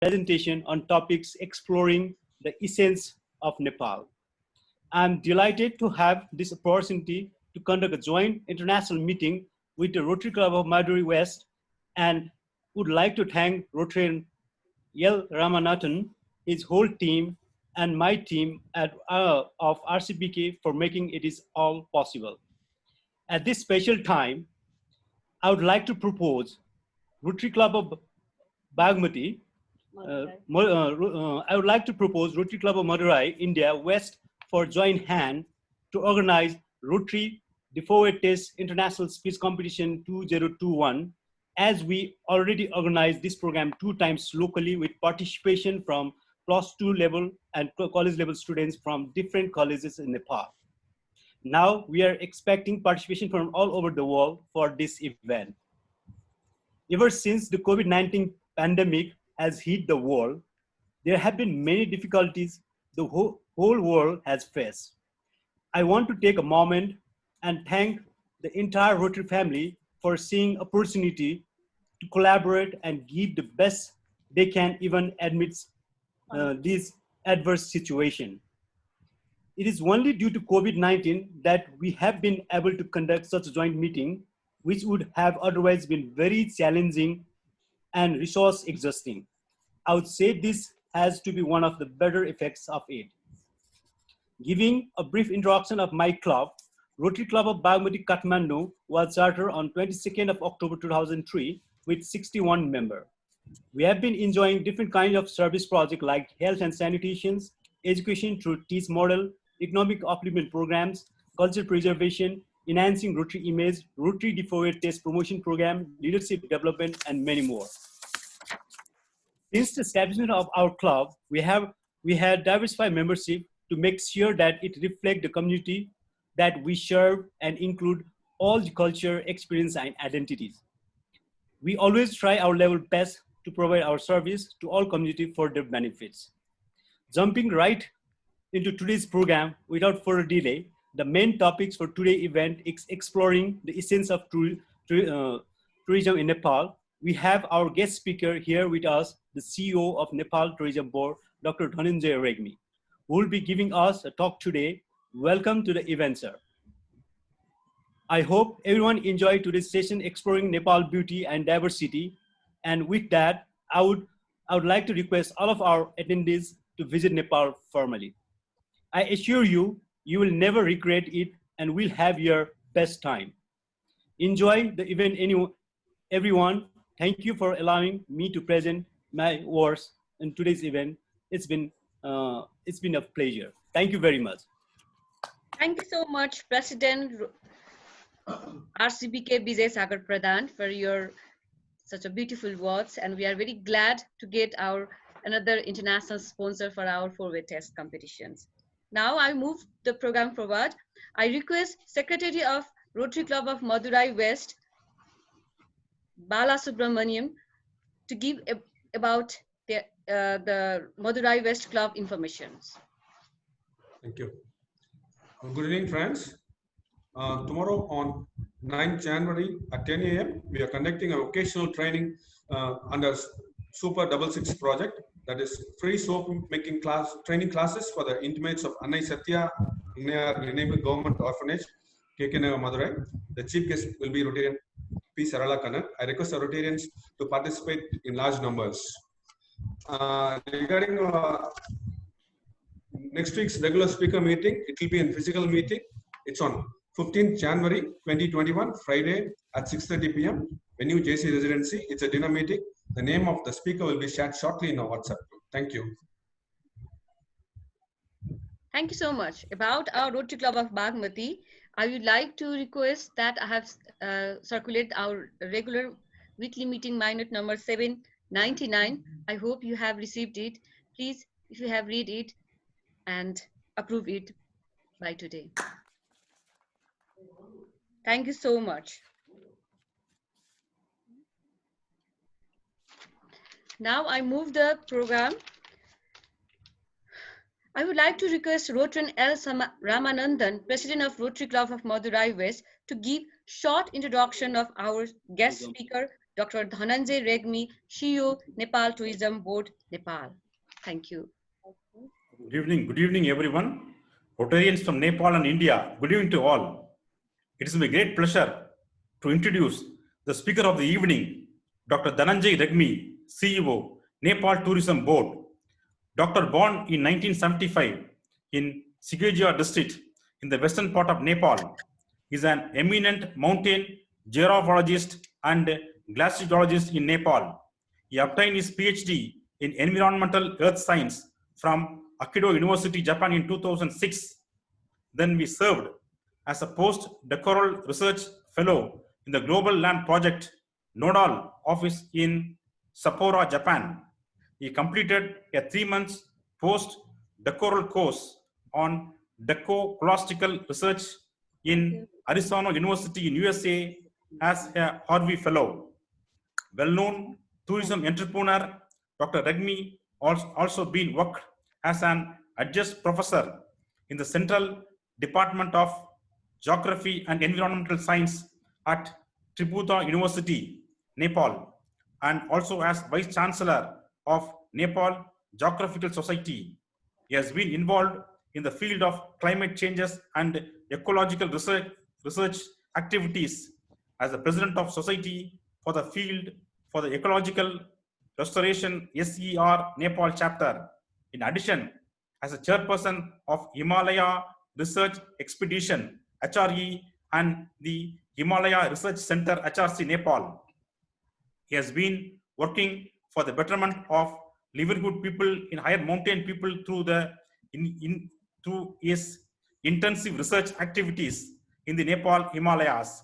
presentation on topics exploring the essence of Nepal. I'm delighted to have this opportunity to conduct a joint international meeting with the Rotary Club of Madurai West, and would like to thank Rotarian L. Ramanathan, his whole team, and my team of RCBK for making it is all possible. At this special time, I would like to propose Rotary Club of Bagmati. I would like to propose Rotary Club of Madurai, India West for joint hand to organize Rotary Deforward Test International Speech Competition 2021, as we already organized this program 2 times locally with participation from +2 level and college level students from different colleges in Nepal. Now we are expecting participation from all over the world for this event. Ever since the COVID-19 pandemic has hit the world, there have been many difficulties the whole world has faced. I want to take a moment and thank the entire Rotary family for seeing opportunity to collaborate and give the best they can even amidst this adverse situation. It is only due to COVID-19 that we have been able to conduct such a joint meeting, which would have otherwise been very challenging and resource exhausting. I would say this has to be one of the better effects of it. Giving a brief introduction of my club, Rotary Club of Bagmati Kathmandu was chartered on 22nd of October 2003 with 61 members. We have been enjoying different kinds of service projects like health and sanitation, education through TEACE model, economic upliftment programs, culture preservation, enhancing Rotary image, Rotary Deforward Test promotion program, leadership development, and many more. Since the establishment of our club, we had diversified membership to make sure that it reflects the community that we serve and include all the culture, experience, and identities. We always try our level best to provide our service to all community for their benefits. Jumping right into today's program without further delay, the main topics for today's event is exploring the essence of tourism in Nepal. We have our guest speaker here with us, the CEO of Nepal Tourism Board, Dr. Dhananjay Regmi, who will be giving us a talk today. Welcome to the event, sir. I hope everyone enjoyed today's session exploring Nepal beauty and diversity. And with that, I would like to request all of our attendees to visit Nepal formally. I assure you, you will never regret it and will have your best time. Enjoy the event, everyone. Thank you for allowing me to present my words in today's event. It's been a pleasure. Thank you very much. Thank you so much, President RCBK Vijay Sagar Pradhan, for your such a beautiful words, and we are very glad to get another international sponsor for our forward test competitions. Now I move the program forward. I request Secretary of Rotary Club of Madurai West, Bala Subramaniam, to give about the Madurai West Club informations. Thank you. Good evening, friends. Tomorrow on 9th January at 10 a.m., we are conducting a vocational training under Super 66 project, that is free soap making training classes for the intimates of Annai Satya Renewable Government Orphanage, KK Madurai. The chief guest will be Rotarian P. Sarala Kannan. I request the Rotarians to participate in large numbers. Regarding next week's regular speaker meeting, it will be in physical meeting. It's on 15th January 2021, Friday at 6:30 p.m. Venue JC Residency. It's a dinner meeting. The name of the speaker will be shared shortly in our WhatsApp group. Thank you. Thank you so much. About our Rotary Club of Bagmati, I would like to request that I have circulated our regular weekly meeting minute number 799. I hope you have received it. Please, if you have read it and approve it by today. Thank you so much. Now I move the program. I would like to request Rotarian L. Ramanandan, President of Rotary Club of Madurai West, to give short introduction of our guest speaker, Dr. Dhananjay Regmi, CEO, Nepal Tourism Board, Nepal. Thank you. Good evening, everyone. Rotarians from Nepal and India, good evening to all. It is my great pleasure to introduce the speaker of the evening, Dr. Dhananjay Regmi, CEO, Nepal Tourism Board. Dr. born in 1975 in Sigejia district in the western part of Nepal, is an eminent mountain geologist and glaciologist in Nepal. He obtained his PhD in environmental earth science from Akido University, Japan in 2006. Then we served as a post-doctoral research fellow in the Global Land Project Nodal office in Sapporo, Japan. He completed a 3-month post-doctoral course on decological research in Arizona University in USA as a Harvey Fellow. Well-known tourism entrepreneur, Dr. Regmi also been worked as an adjunct professor in the Central Department of Geography and Environmental Science at Tribhuvan University, Nepal, and also as Vice Chancellor of Nepal Geographical Society. He has been involved in the field of climate changes and ecological research activities as the President of Society for the Field for the Ecological Restoration SER Nepal chapter. In addition, as a chairperson of Himalaya Research Expedition HRE and the Himalaya Research Center HRC Nepal. He has been working for the betterment of livelihood people in higher mountain people through through his intensive research activities in the Nepal Himalayas.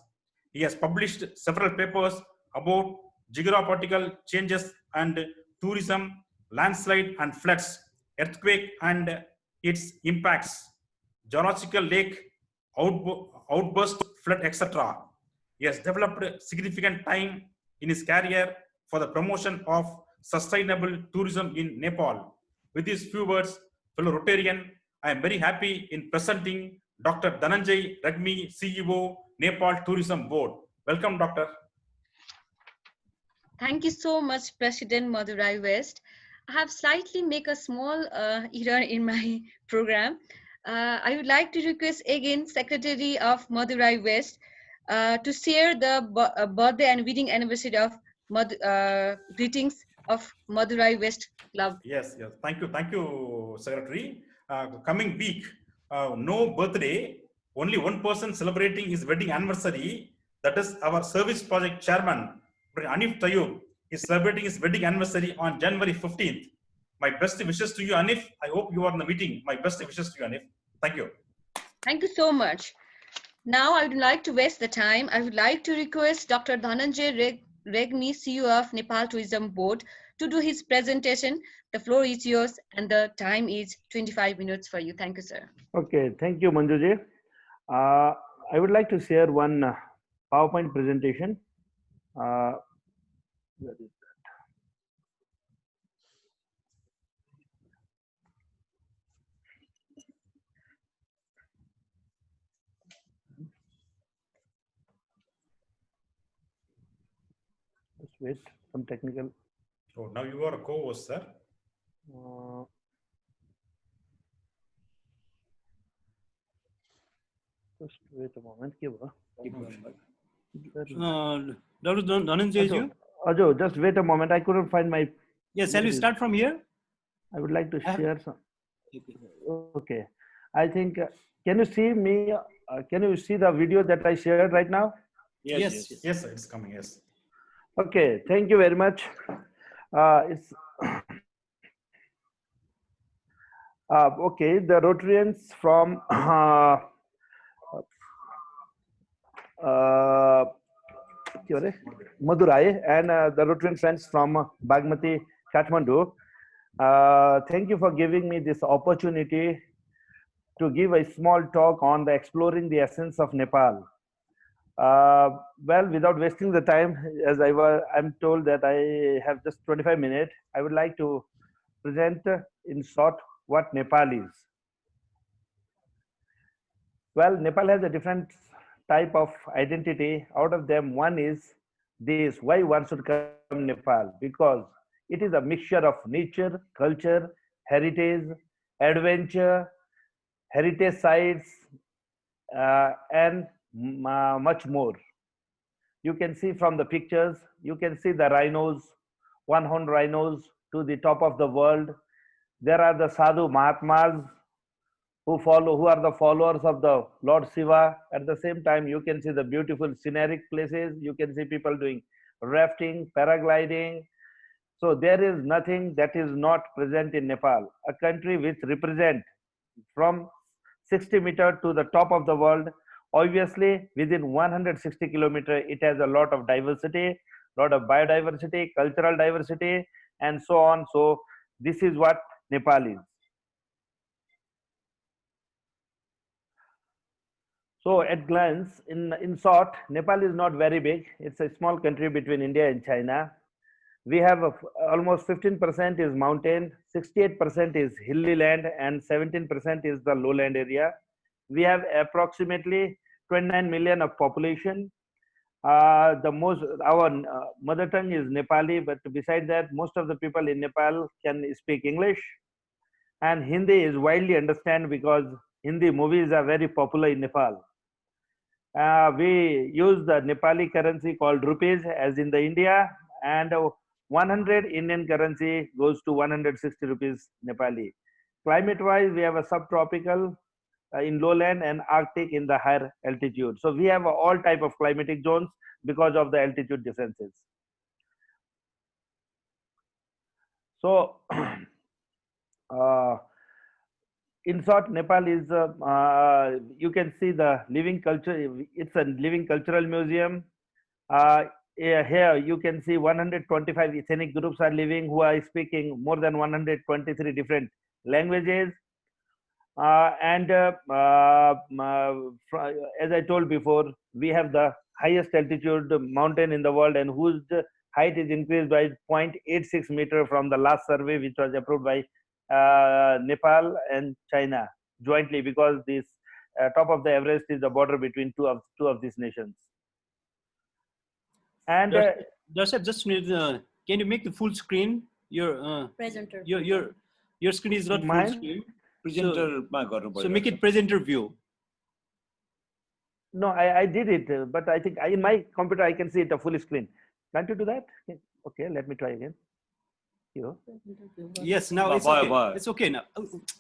He has published several papers about geopolitical changes and tourism, landslide and floods, earthquake and its impacts, geological lake outburst, flood, etc. He has developed significant time in his career for the promotion of sustainable tourism in Nepal. With these few words, fellow Rotarian, I am very happy in presenting Dr. Dhananjay Regmi, CEO, Nepal Tourism Board. Welcome, Doctor. Thank you so much, President Madurai West. I have slightly make a small error in my program. I would like to request again Secretary of Madurai West to share the birthday and wedding anniversary of greetings of Madurai West Club. Yes. Thank you, Secretary. Coming week, no birthday, only one person celebrating his wedding anniversary. That is our service project chairman, Anif Tayyub, is celebrating his wedding anniversary on January 15th. My best wishes to you, Anif. I hope you are in the meeting. My best wishes to you, Anif. Thank you. Thank you so much. Now, I would like to waste the time. I would like to request Dr. Dhananjay Regmi, CEO of Nepal Tourism Board, to do his presentation. The floor is yours and the time is 25 minutes for you. Thank you, sir. Okay, thank you, Manjuji. I would like to share one PowerPoint presentation. Where is that? Just wait, some technical. Oh, now you are a co-host, sir. Just wait a moment. Dr. Dhananjay, you? Ajo, just wait a moment. I couldn't find my. Yes, shall we start from here? I would like to share some. Okay. I think, can you see me? Can you see the video that I shared right now? Yes, sir, it's coming, yes. Okay, thank you very much. Okay, the Rotarians from Madurai and the Rotarian friends from Bagmati, Kathmandu. Thank you for giving me this opportunity to give a small talk on the exploring the essence of Nepal. Well, without wasting the time, as I'm told that I have just 25 minutes, I would like to present in short what Nepal is. Well, Nepal has a different type of identity. Out of them, one is this, why one should come Nepal? Because it is a mixture of nature, culture, heritage, adventure, heritage sites, and much more. You can see from the pictures, you can see the rhinos, one-horned rhinos to the top of the world. There are the Sadhu Mahatmas who are the followers of the Lord Shiva. At the same time, you can see the beautiful scenic places. You can see people doing rafting, paragliding. So there is nothing that is not present in Nepal, a country which represents from 60 meter to the top of the world. Obviously, within 160 kilometer, it has a lot of diversity, lot of biodiversity, cultural diversity, and so on. So this is what Nepal is. So at glance, in short, Nepal is not very big. It's a small country between India and China. We have almost 15% is mountain, 68% is hilly land, and 17% is the lowland area. We have approximately 29 million of population. Our mother tongue is Nepali, but beside that, most of the people in Nepal can speak English, and Hindi is widely understand because Hindi movies are very popular in Nepal. We use the Nepali currency called rupees as in the India, and 100 Indian currency goes to 160 rupees Nepali. Climate wise, we have a subtropical in lowland and Arctic in the higher altitude. So we have all type of climatic zones because of the altitude differences. So in short, Nepal is, you can see the living culture. It's a living cultural museum. Here you can see 125 ethnic groups are living who are speaking more than 123 different languages. As I told before, we have the highest altitude mountain in the world, and whose height is increased by 0.86 meter from the last survey, which was approved by Nepal and China jointly, because this top of the Everest is the border between two of these nations. And Joseph, just a minute, can you make the full screen? Your Presenter. Your screen is not Mine? full screen. Presenter So make it presenter view. no, I did it, but I think in my computer I can see it a full screen. Can't you do that? Okay, let me try again. Here. Yes, now it's Bye, okay. bye. It's okay now.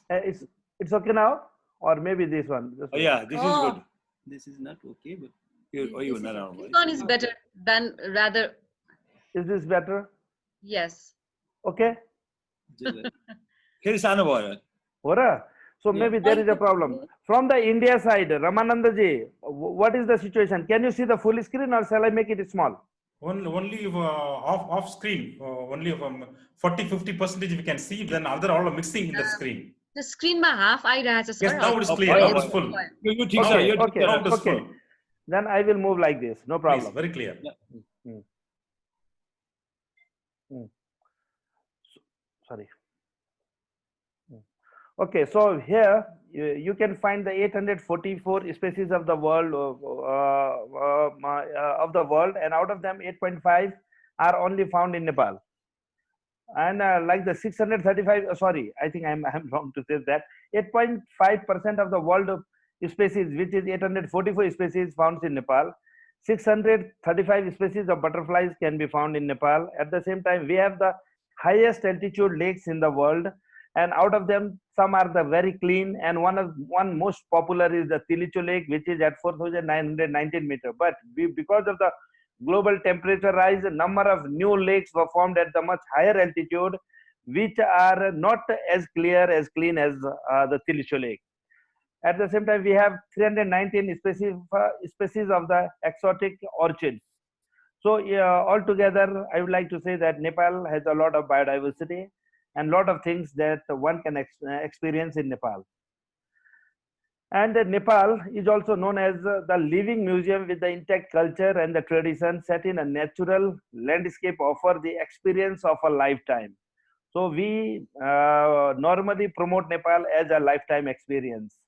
It's okay now, or maybe this one. Oh, yeah, this is Oh. good. This is not okay, but This is no. okay. This one is better than rather, Is this better? yes. Okay. Here is Anubhav. Ora. So Yeah. maybe there is a problem. From the India side, Ramanandaji, what is the situation? Can you see the full screen, or shall I make it small? Only off screen, only 40-50% we can see, then other all are mixing in the screen. The screen ma half आइरहेछ Yes, sir. now it's Oh, clear, oh, now it's oh, full. You think so? Okay, You okay, Now it is okay. full. Then I will move like this. No Please, problem. very clear. Sorry. Okay, so here you can find the 844 species of the world, and out of them 8.5 are only found in Nepal. And like the 635, sorry, I think I'm wrong to say that 8.5% of the world species, which is 844 species, found in Nepal. 635 species of butterflies can be found in Nepal. At the same time, we have the highest altitude lakes in the world, and out of them, some are the very clean, and one most popular is the Tilicho Lake, which is at 4,919 meters. But because of the global temperature rise, a number of new lakes were formed at the much higher altitude, which are not as clear, as clean as the Tilicho Lake. At the same time, we have 319 species of the exotic orchids. So altogether, I would like to say that Nepal has a lot of biodiversity and lot of things that one can experience in Nepal. And Nepal is also known as the living museum with the intact culture and the tradition set in a natural landscape, offer the experience of a lifetime. So we normally promote Nepal as a lifetime experience.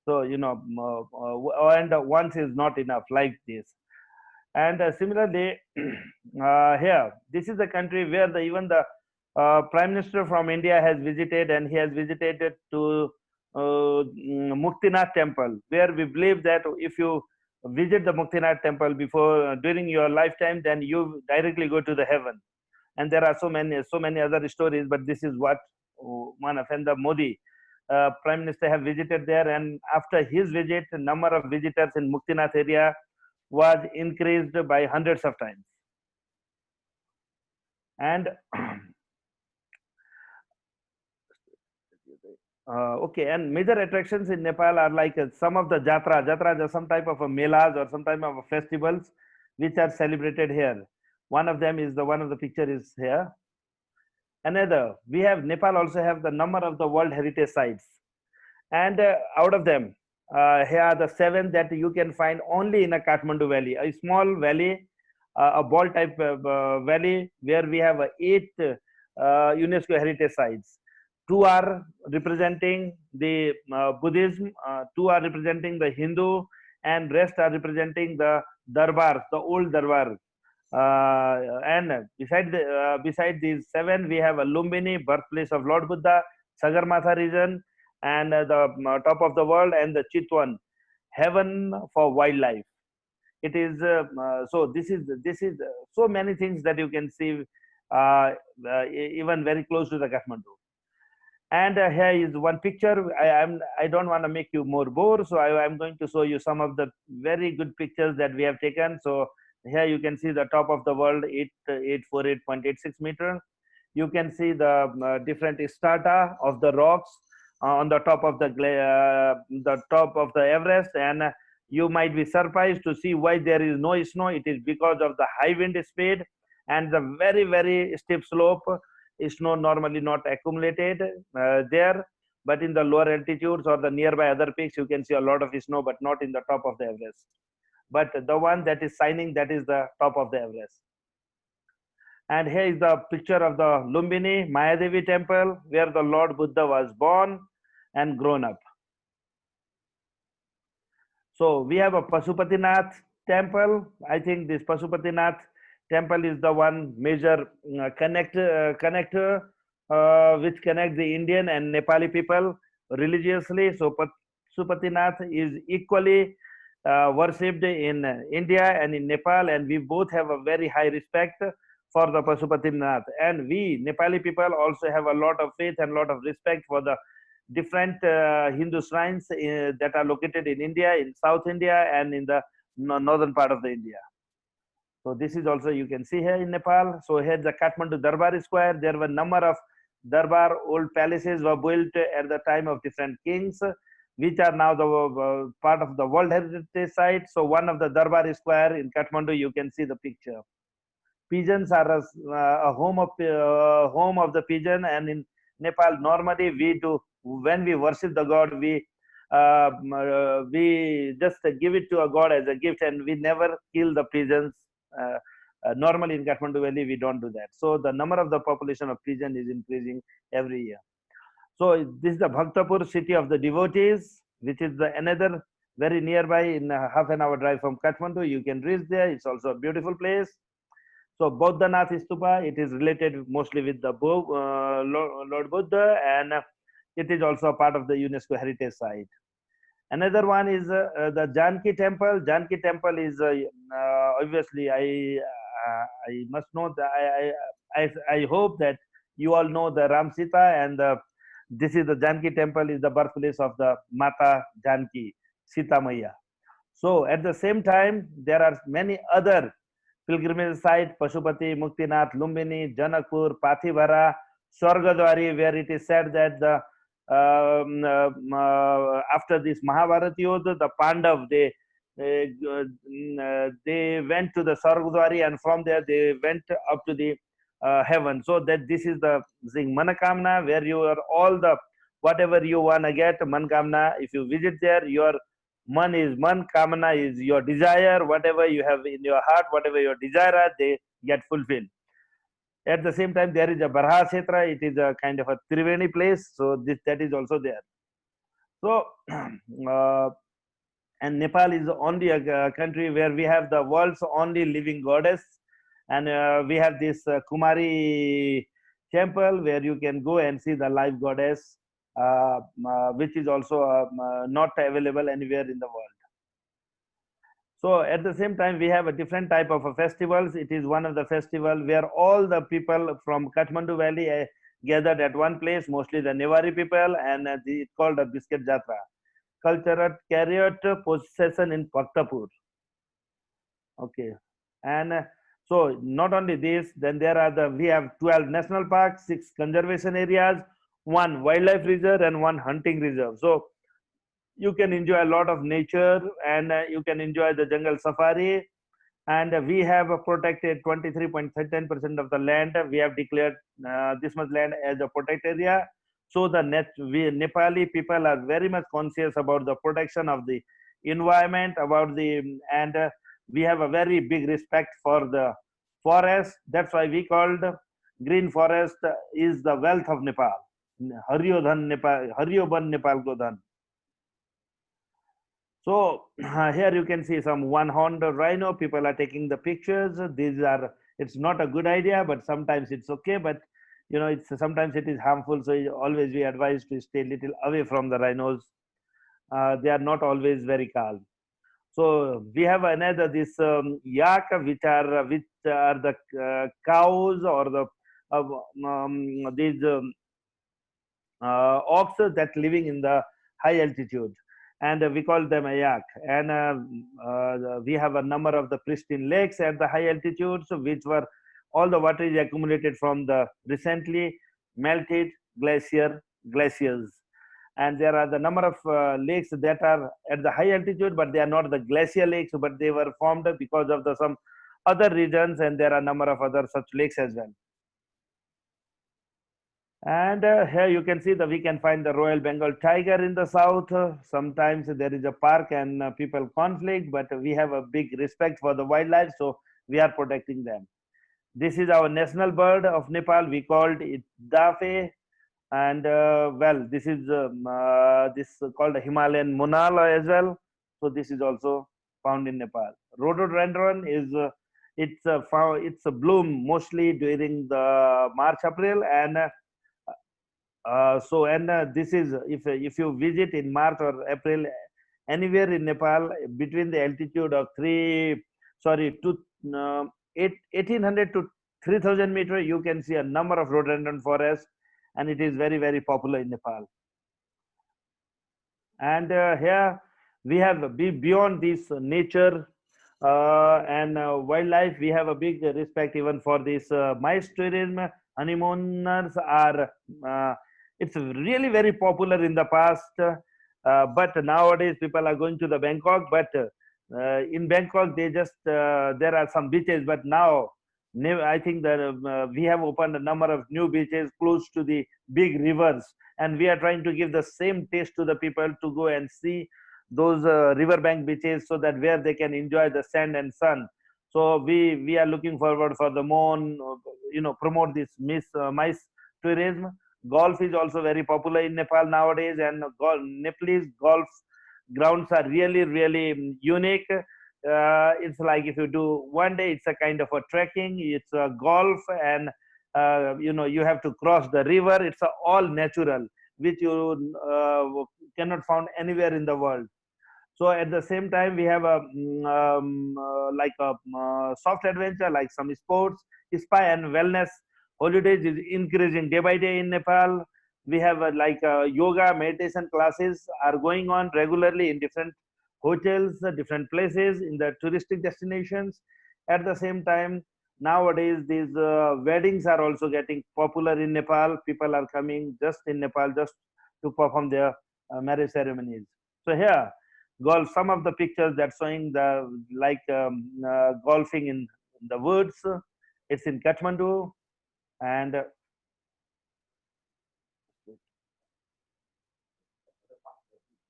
So, and once is not enough like this. And similarly, here, this is the country where even the Prime Minister from India has visited, and he has visited to Muktinath temple, where we believe that if you visit the Muktinath temple before during your lifetime, then you directly go to the heaven. And there are so many other stories, but this is what one of the Modi Prime Minister have visited there, and after his visit, the number of visitors in Muktinath area was increased by hundreds of times. And okay, and major attractions in Nepal are like some of the jatras are some type of a melas or some type of a festivals which are celebrated here. One of them is one of the picture is here. Another, we have Nepal also have the number of the World Heritage Sites, and out of them, here are the 7 that you can find only in a Kathmandu Valley, a small valley, a ball type valley where we have 8 UNESCO heritage sites. 2 are representing the Buddhism, 2 are representing the Hindu, and rest are representing the darbars, the old darbar. And beside these 7, we have a Lumbini, birthplace of Lord Buddha, Sagarmatha region, and the top of the world, and the Chitwan, heaven for wildlife. It is so. This is so many things that you can see, even very close to the Kathmandu. And here is one picture. I don't want to make you more bore, so I'm going to show you some of the very good pictures that we have taken. So here you can see the top of the world, 848.86 meter. You can see the different strata of the rocks on the top of the Everest, and you might be surprised to see why there is no snow. It is because of the high wind speed and the very steep slope. Snow normally not accumulated there, but in the lower altitudes or the nearby other peaks, you can see a lot of snow, but not in the top of the Everest. But the one that is shining, that is the top of the Everest. And here is the picture of the Lumbini Mayadevi temple, where the Lord Buddha was born and grown up. So we have a Pasupatinath temple. I think this Pasupatinath temple is the one major connector which connects the Indian and Nepali people religiously. So Pasupatinath is equally worshipped in India and in Nepal, and we both have a very high respect for the Pasupatinath. And we Nepali people also have a lot of faith and a lot of respect for the different Hindu shrines that are located in India, in South India, and in the northern part of the India. So this is also you can see here in Nepal. So here the Kathmandu Darbar Square. There were a number of Darbar old palaces were built at the time of different kings, which are now the part of the World Heritage Site. So one of the Darbar Square in Kathmandu, you can see the picture. Pigeons are a home of the pigeon, and in Nepal normally we do, when we worship the god, we just give it to a god as a gift, and we never kill the pigeons. Normally in Kathmandu Valley we don't do that. So the number of the population of pigeon is increasing every year. So this is the Bhaktapur, city of the devotees, which is another very nearby, in half an hour drive from Kathmandu. You can reach there. It's also a beautiful place. So Bodhanath Stupa, it is related mostly with the Lord Buddha, and it is also a part of the UNESCO heritage site. Another one is the Janki temple. Janki temple is obviously I must know that I hope that you all know the Ram Sita, and this is the Janki temple is the birthplace of the Mata Janki, Sita Maya. So at the same time, there are many other pilgrimage sites: Pashupati, Muktinath, Lumbini, Janakpur, Pathivara, Swargadwari, where it is said that the after this Mahabharata Yodha, the Pandav, they went to the Swargadwari, and from there they went up to the heaven. So that this is the thing, Manakamna, where you are all the whatever you want to get, Mankamna. If you visit there, your Man is Man, Kamana is your desire, whatever you have in your heart, whatever your desire, they get fulfilled. At the same time, there is a Barha Kshetra. It is a kind of a Triveni place. So that is also there. So And Nepal is only a country where we have the world's only living goddess, and we have this Kumari temple where you can go and see the live goddess, which is also not available anywhere in the world. So at the same time, we have a different type of festivals. It is one of the festival where all the people from Kathmandu Valley gathered at one place, mostly the Newari people, and it's called a Biscuit Jatra. Cultural chariot procession in Bhaktapur. Okay, and so not only this, then there are we have 12 national parks, 6 conservation areas, 1 wildlife reserve, and 1 hunting reserve. So you can enjoy a lot of nature, and you can enjoy the jungle safari. And we have protected 23.13% of the land. We have declared this much land as a protected area. So the Nepali people are very much conscious about the protection of the environment, and we have a very big respect for the forest. That's why we called green forest is the wealth of Nepal. Haryo Dhan Nepal, Haryo Ban Nepal Ko Dhan. So here you can see some one-horned rhino. People are taking the pictures. It's not a good idea, but sometimes it's okay. But you know, sometimes it is harmful. So always we advise to stay a little away from the rhinos. They are not always very calm. So we have another yak, which are the cows or the these ox that living in the high altitude, and we call them a yak. And we have a number of the pristine lakes at the high altitudes, which were all the water is accumulated from the recently melted glaciers. And there are the number of lakes that are at the high altitude, but they are not the glacier lakes, but they were formed because of some other regions, and there are a number of other such lakes as well. And here you can see that we can find the Royal Bengal tiger in the south. Sometimes there is a park and people conflict, but we have a big respect for the wildlife, so we are protecting them. This is our national bird of Nepal. We called it Dafe. And well, this is called a Himalayan monal as well. So this is also found in Nepal. Rhododendron is it's a bloom mostly during the March, April, and this is if you visit in March or April anywhere in Nepal between the altitude of 1800 to 3000 meter, you can see a number of rhododendron forests, and it is very, very popular in Nepal. And here we have beyond this nature and wildlife, we have a big respect even for this MICE tourism. Honeymooners are it's really very popular in the past, but nowadays people are going to the Bangkok, but in Bangkok they just there are some beaches, but now I think that we have opened a number of new beaches close to the big rivers, and we are trying to give the same taste to the people to go and see those riverbank beaches, so that where they can enjoy the sand and sun. So we are looking forward for the more, promote this MICE tourism. Golf is also very popular in Nepal nowadays, and Nepalese golf grounds are really, really unique. It's like if you do one day, it's a kind of a trekking, it's a golf, and you have to cross the river. It's all natural, which you cannot find anywhere in the world. So at the same time, we have a soft adventure, like some sports, spa and wellness holidays is increasing day by day in Nepal. We have yoga meditation classes are going on regularly in different hotels, different places in the touristic destinations. At the same time, nowadays these weddings are also getting popular in Nepal. People are coming just in Nepal just to perform their marriage ceremonies. So here, golf. Some of the pictures that showing the golfing in the woods. It's in Kathmandu, and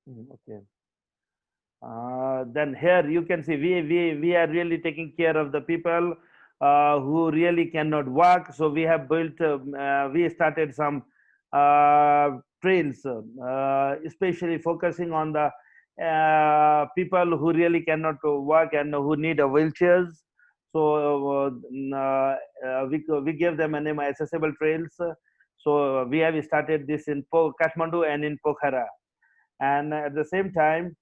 okay. Then here you can see we are really taking care of the people who really cannot walk. So we have built, we started some trails, especially focusing on the people who really cannot walk and who need wheelchairs. So we gave them a name accessible trails. So we have started this in Kathmandu and in Pokhara, and at the same time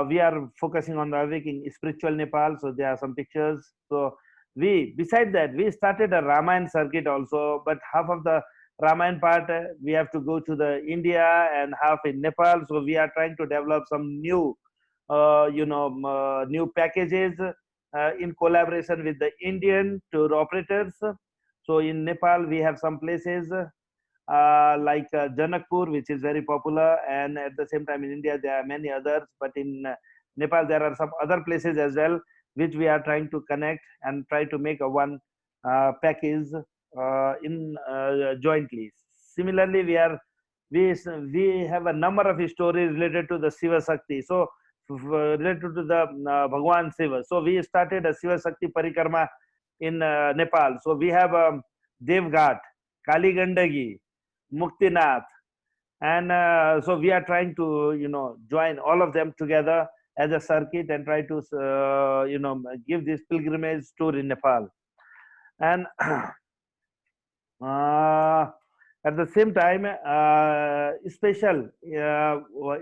we are focusing on the making spiritual Nepal. So there are some pictures. So beside that, we started a Ramayan circuit also, but half of the Ramayan part we have to go to the India and half in Nepal. So we are trying to develop some new, new packages in collaboration with the Indian tour operators. So in Nepal, we have some places like Janakpur, which is very popular, and at the same time in India there are many others, but in Nepal there are some other places as well, which we are trying to connect and try to make a one package in jointly. Similarly, we have a number of stories related to the Shiva Shakti. So related to the Bhagwan Shiva. So we started a Shiva Shakti Parikrama in Nepal. So we have Devghat, Kali Gandagi, Muktinath, and so we are trying to join all of them together as a circuit and try to give this pilgrimage tour in Nepal. And at the same time, special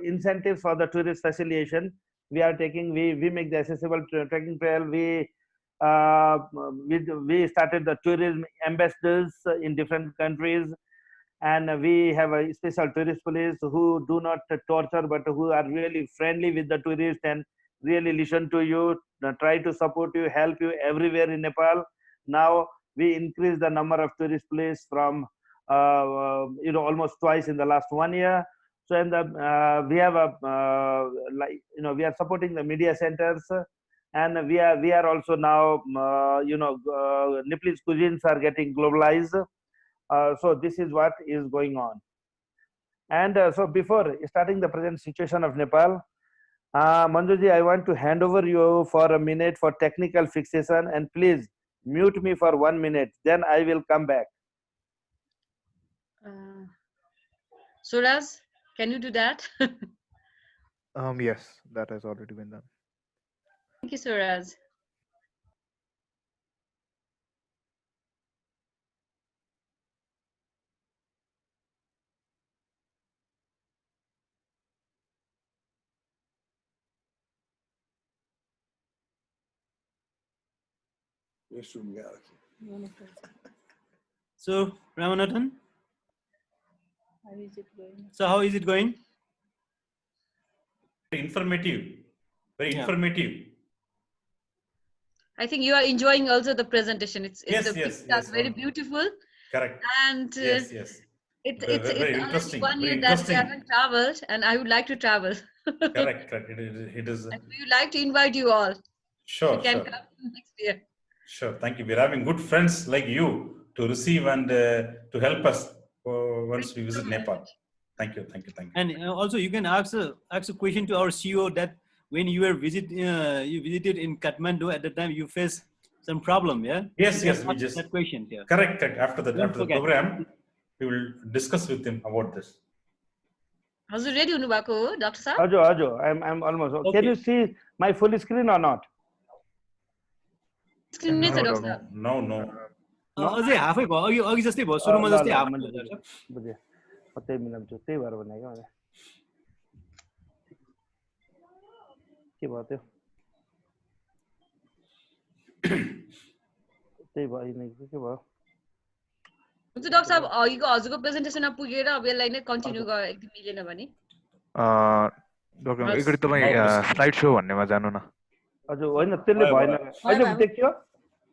incentives for the tourist facilitation we are taking. We make the accessible trekking trail. We started the tourism ambassadors in different countries, and we have a special tourist police who do not torture but who are really friendly with the tourists and really listen to you, try to support you, help you everywhere in Nepal. Now we increase the number of tourist police from almost twice in the last 1 year. So in the we have a we are supporting the media centers, and we are also now Nepalese cuisines are getting globalized. So this is what is going on. And so before starting the present situation of Nepal, Manjuji, I want to hand over you for a minute for technical fixation, and please mute me for 1 minute, then I will come back. Suraj, can you do that? Yes, that has already been done. Thank you, Suraj. So, Ramanathan, How is it going? so how is it going? Very informative. Very Yeah. informative. I think you are enjoying also the presentation. Yes, the yes, pictures yes, are very wonderful. beautiful, Correct. and Yes, yes. it's Very, very already interesting. 1 Very year that we interesting. haven't traveled, and I would like to travel. Correct, correct. It is. And we would like to invite you all. Sure, You can sure. come next year. Sure. Thank you. We're having good friends like you to receive and to help us once we visit Nepal. Thank you, thank you, thank you. And also you can ask a question to our CEO that when you were you visited in Kathmandu at the time you faced some problem, yeah? Yes, You yes, can we ask just that question, yeah. correct, correct. After Don't the forget. program, we will discuss with him about this. हजुर ready हुनुभएको हो doctor साहब? Ajo, I'm almost. Okay. Can you see my full screen or not? Screen नै छ No, doctor doctor. साहब. No, no. अझै हाफै भयो अघि जस्तै भयो सुरुमा जस्तै हाफ बुझेँ, त्यही मिलाउँछु, त्यही भएर भने क्या के भयो त्यो त्यही भयो के भयो हुन्छ डाक्टर साहब, अघिको हजुरको प्रेजेन्टेसनमा पुगेर अब यसलाई नै कन्टिन्यू गर, एकदम मिलेन भने डक्टर एकचोटि तपाईँ स्लाइड सो भन्नेमा जानु न. हजुर होइन त्यसले भएन अहिले देखियो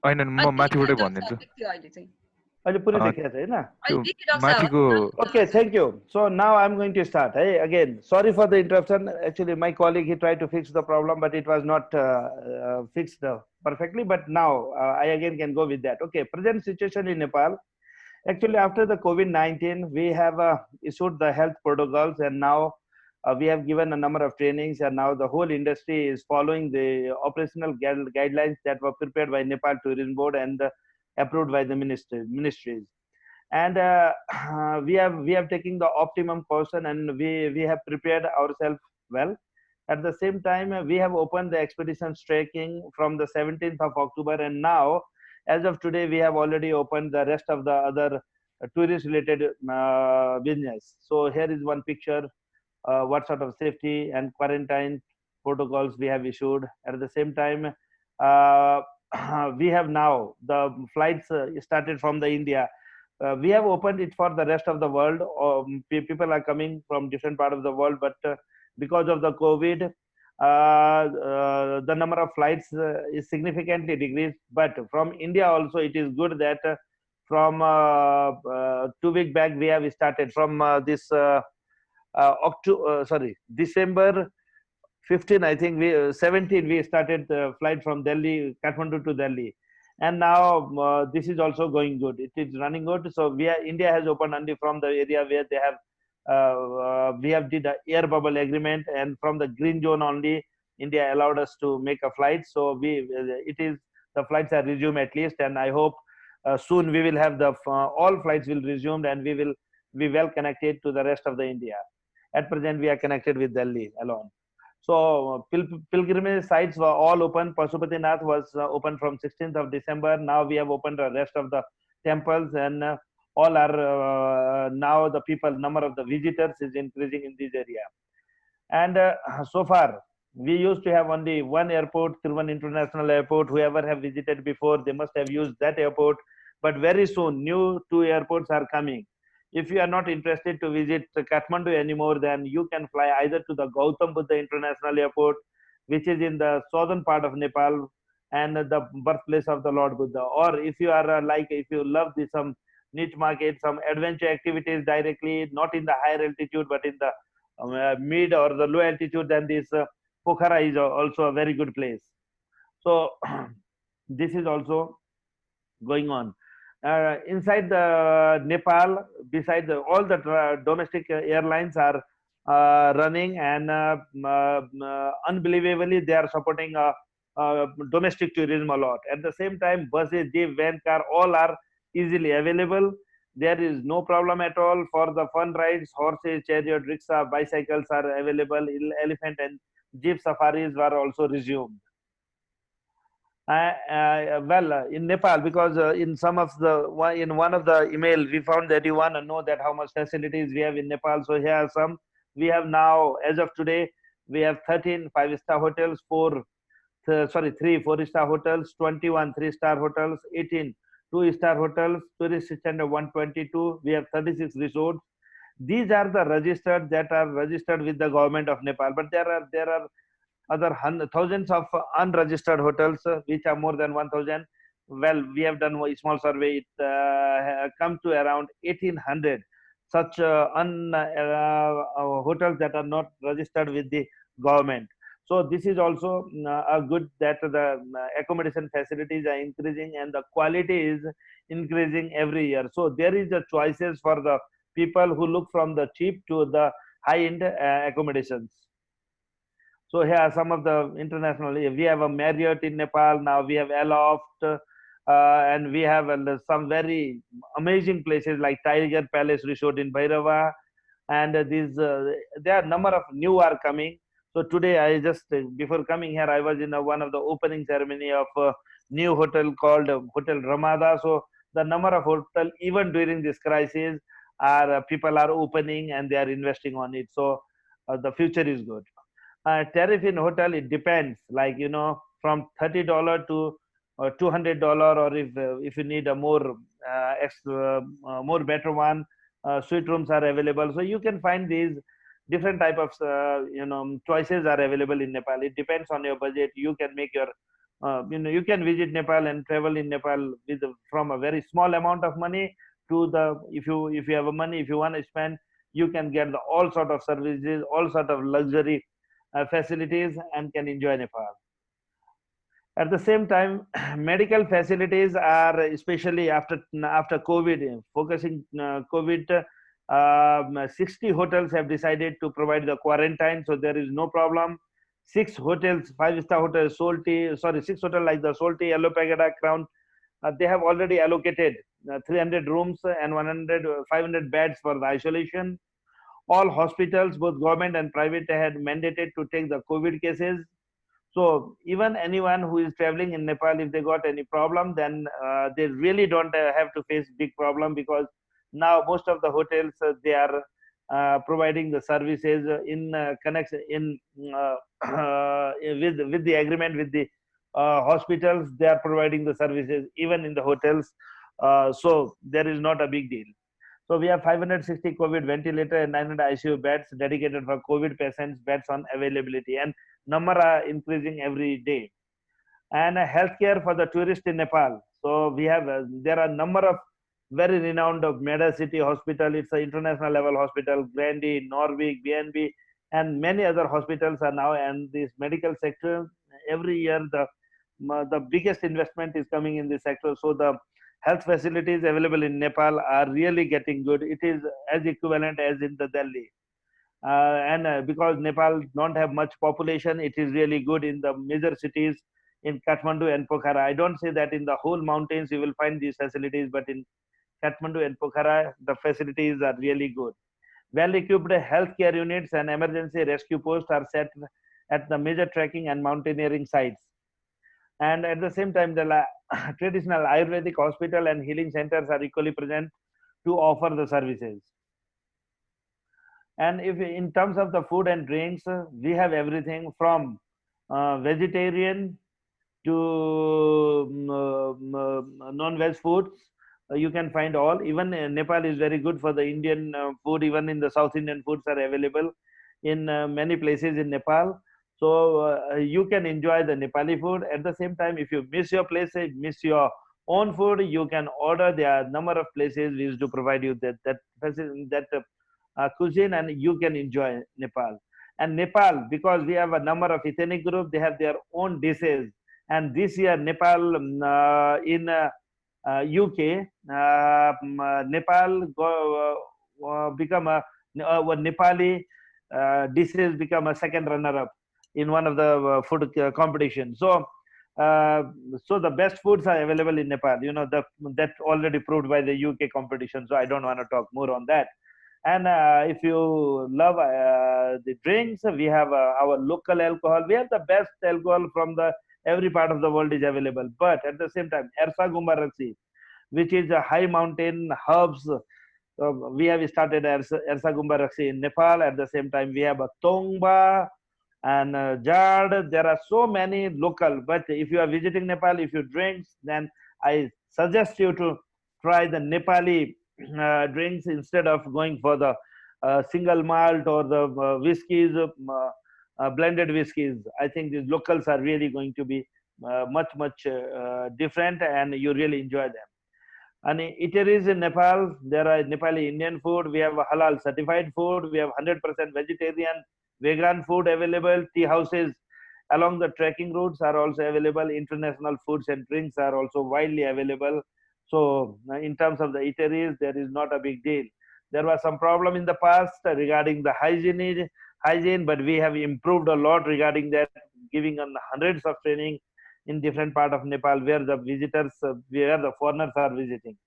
होइन म माथिबाटै भनिदिन्छु. अहिले चाहिँ अहिले पुरै देखिएको छ हैन अहिले देखियो डाक्टर माथिको साहब. Okay, thank you. So now I'm going to start. Hey, again, sorry for the interruption. Actually, my colleague, he tried to fix the problem, but it was not fixed perfectly. But now I again can go with that. Okay, present situation in Nepal. Actually, after the COVID-19, we have issued the health protocols, and now we have given a number of trainings, and now the whole industry is following the operational guidelines that were prepared by Nepal Tourism Board and approved by the ministries. And we have taken the optimum caution, and we have prepared ourselves well. At the same time, we have opened the expedition trekking from the 17th of October, and now, as of today, we have already opened the rest of the other tourist-related business. So here is one picture, what sort of safety and quarantine protocols we have issued. At the same time, uh, we have now the flights started from the India. We have opened it for the rest of the world. People are coming from different part of the world, but because of the COVID, the number of flights is significantly decreased. But from India also, it is good that from 2 weeks back we have started from this December 15, I think, 17 we started the flight from Delhi, Kathmandu to Delhi, and now this is also going good. It is running good. So India has opened only from the area where they have we have did a air bubble agreement, and from the green zone only India allowed us to make a flight. So the flights are resumed at least, and I hope soon we will have the all flights will resume, and we will be well connected to the rest of the India. At present, we are connected with Delhi alone. So pilgrimage sites were all open. Pashupatinath was open from 16th of December. Now we have opened the rest of the temples, and all are now the number of the visitors is increasing in this area. And so far, we used to have only one airport, Tiruvan International Airport. Whoever have visited before, they must have used that airport. But very soon, new 2 airports are coming. If you are not interested to visit Kathmandu anymore, then you can fly either to the Gautam Buddha International Airport, which is in the southern part of Nepal and the birthplace of the Lord Buddha. Or if you are if you love some niche market, some adventure activities directly, not in the higher altitude, but in the mid or the low altitude, then this Pokhara is also a very good place. So this is also going on. Inside the Nepal, besides all the domestic airlines are running, and unbelievably they are supporting domestic tourism a lot. At the same time, buses, jeep, van, car, all are easily available. There is no problem at all for the fun rides. Horses, chariot, rickshaw, bicycles are available. Elephant and jeep safaris were also resumed. In Nepal, because in one of the email we found that you want to know that how much facilities we have in Nepal. So here are some. We have now, as of today, we have 13 5-star hotels, 3 4-star hotels, 21 3-star hotels, 18 2-star hotels, tourist standard 122. We have 36 resorts. These are the registered that are registered with the government of Nepal. But there are other thousands of unregistered hotels, which are more than 1,000. Well, we have done a small survey. It come to around 1,800 such hotels that are not registered with the government. So this is also a good that the accommodation facilities are increasing and the quality is increasing every year. So there is a choices for the people who look from the cheap to the high-end accommodations. So here are some of the international. We have a Marriott in Nepal now. We have Aloft, and we have some very amazing places like Tiger Palace Resort in Bhairava, and there are number of new are coming. So today I just before coming here I was in one of the opening ceremony of a new hotel called Hotel Ramada. So the number of hotel even during this crisis are people are opening and they are investing on it. So the future is good. Tariff in hotel, it depends, like from $30 to $200, or if you need a more more better one, suite rooms are available. So you can find these different type of choices are available in Nepal. It depends on your budget. You can make your you can visit Nepal and travel in Nepal with from a very small amount of money to the if you have a money, if you want to spend, you can get all sort of services, all sort of luxury facilities, and can enjoy Nepal. At the same time, medical facilities are, especially after COVID, focusing COVID, 60 hotels have decided to provide the quarantine, so there is no problem. 6 hotels, 5-star hotels, 6 hotels like the Solti, Yellow Pagoda, Crown, they have already allocated 300 rooms and 500 beds for the isolation. All hospitals, both government and private, had mandated to take the COVID cases. So even anyone who is traveling in Nepal, if they got any problem, then they really don't have to face big problem, because now most of the hotels they are providing the services in connection in with the agreement with the hospitals. They are providing the services even in the hotels, so there is not a big deal. So we have 560 COVID ventilator and 900 ICU beds dedicated for COVID patients, beds on availability, and number are increasing every day. And healthcare for the tourists in Nepal. So we have there are a number of very renowned of Meda City Hospital. It's an international level hospital. Grandi, Norvik, BNB, and many other hospitals are now. And this medical sector, every year the biggest investment is coming in this sector. So the health facilities available in Nepal are really getting good. It is as equivalent as in the Delhi. Because Nepal don't have much population, it is really good in the major cities in Kathmandu and Pokhara. I don't say that in the whole mountains you will find these facilities, but in Kathmandu and Pokhara, the facilities are really good. Well-equipped healthcare units and emergency rescue posts are set at the major trekking and mountaineering sites. And at the same time, the traditional Ayurvedic hospital and healing centers are equally present to offer the services. And if in terms of the food and drinks, we have everything from vegetarian to non-veg foods. You can find all. Even Nepal is very good for the Indian food. Even in the South Indian foods are available in many places in Nepal. So you can enjoy the Nepali food. At the same time, if you miss your place, miss your own food, you can order. There are a number of places we used to provide you that cuisine, and you can enjoy Nepal. And Nepal, because we have a number of ethnic groups, they have their own dishes. And this year, Nepal in UK, Nepal become a Nepali dishes become a second runner-up in one of the food competitions. So, so the best foods are available in Nepal. You know that already proved by the UK competition. So I don't want to talk more on that. And if you love the drinks, we have our local alcohol. We have the best alcohol from the every part of the world is available. But at the same time, Ersa Gumba Raksi, which is a high mountain herbs. We have started Ersa Gumba Raksi in Nepal. At the same time, we have a Tongba and Jard. There are so many local. But if you are visiting Nepal, if you drink, then I suggest you to try the Nepali drinks instead of going for the single malt or the whiskeys, blended whiskeys. I think these locals are really going to be much different, and you really enjoy them. And eateries in Nepal, there are Nepali Indian food. We have halal certified food. We have 100% vegetarian, vegan food available. Tea houses along the trekking routes are also available. International foods and drinks are also widely available. So in terms of the eateries, there is not a big deal. There was some problem in the past regarding the hygiene, but we have improved a lot regarding that, giving hundreds of training in different part of Nepal where the visitors, where the foreigners are visiting.